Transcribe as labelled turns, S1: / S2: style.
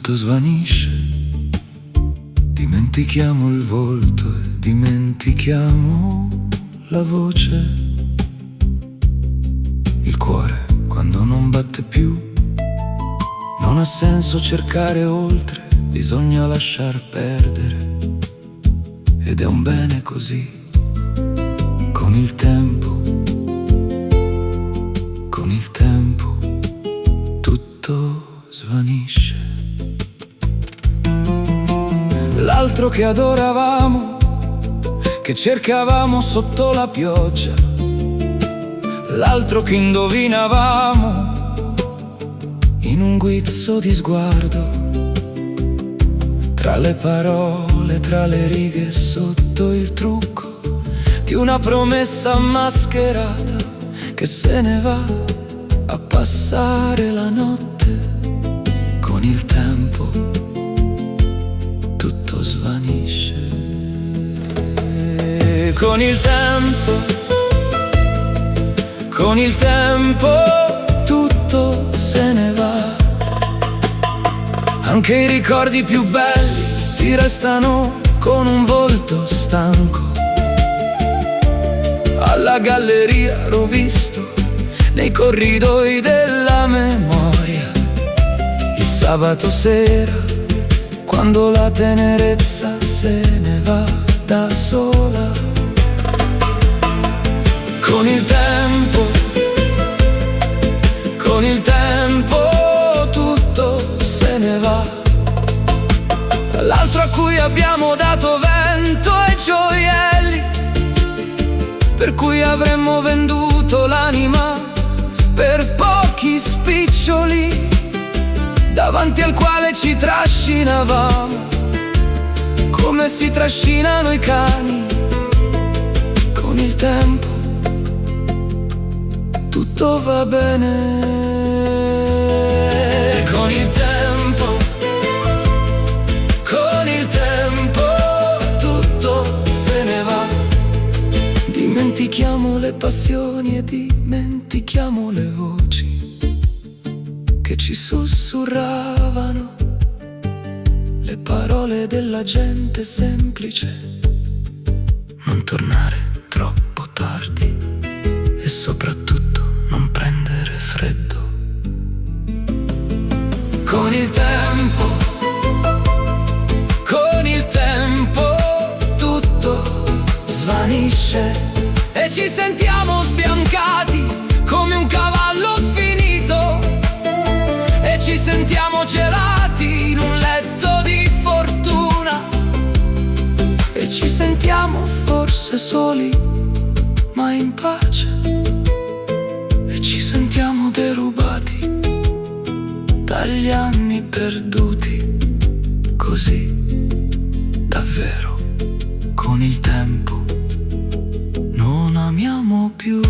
S1: tutto svanisce. Dimentichiamo il volto e dimentichiamo la voce. Il cuore quando non batte più, non ha senso cercare oltre, bisogna lasciar perdere. Ed è un bene così. Con il tempo tutto svanisce. L'altro che adoravamo, che cercavamo sotto la pioggia, l'altro che indovinavamo in un guizzo di sguardo, tra le parole, tra le righe, sotto il trucco di una promessa mascherata che se ne va a passare la notte. Con il tempo tutto svanisce. Con il tempo tutto se ne va. Anche i ricordi più belli ti restano con un volto stanco. Alla galleria l'ho visto nei corridoi della memoria, il sabato sera, quando la tenerezza se ne va da sola. Con il tempo tutto se ne va. L'altro a cui abbiamo dato vento e gioielli, per cui avremmo venduto l'anima per pochi spiccioli, davanti al quale ci trascinavamo come si trascinano i cani. Con il tempo tutto va bene. Con il tempo tutto se ne va. Dimentichiamo le passioni e dimentichiamo le voci che ci sussurravano, le parole della gente semplice. Non tornare troppo tardi e soprattutto non prendere freddo. Con il tempo tutto svanisce e ci sentiamo sbiancati come un cavallo sfinito, e ci sentiamo gelati in un letto di fortuna, e ci sentiamo forse soli ma in pace, e ci sentiamo derubati dagli anni perduti, così davvero. Con il tempo non amiamo più.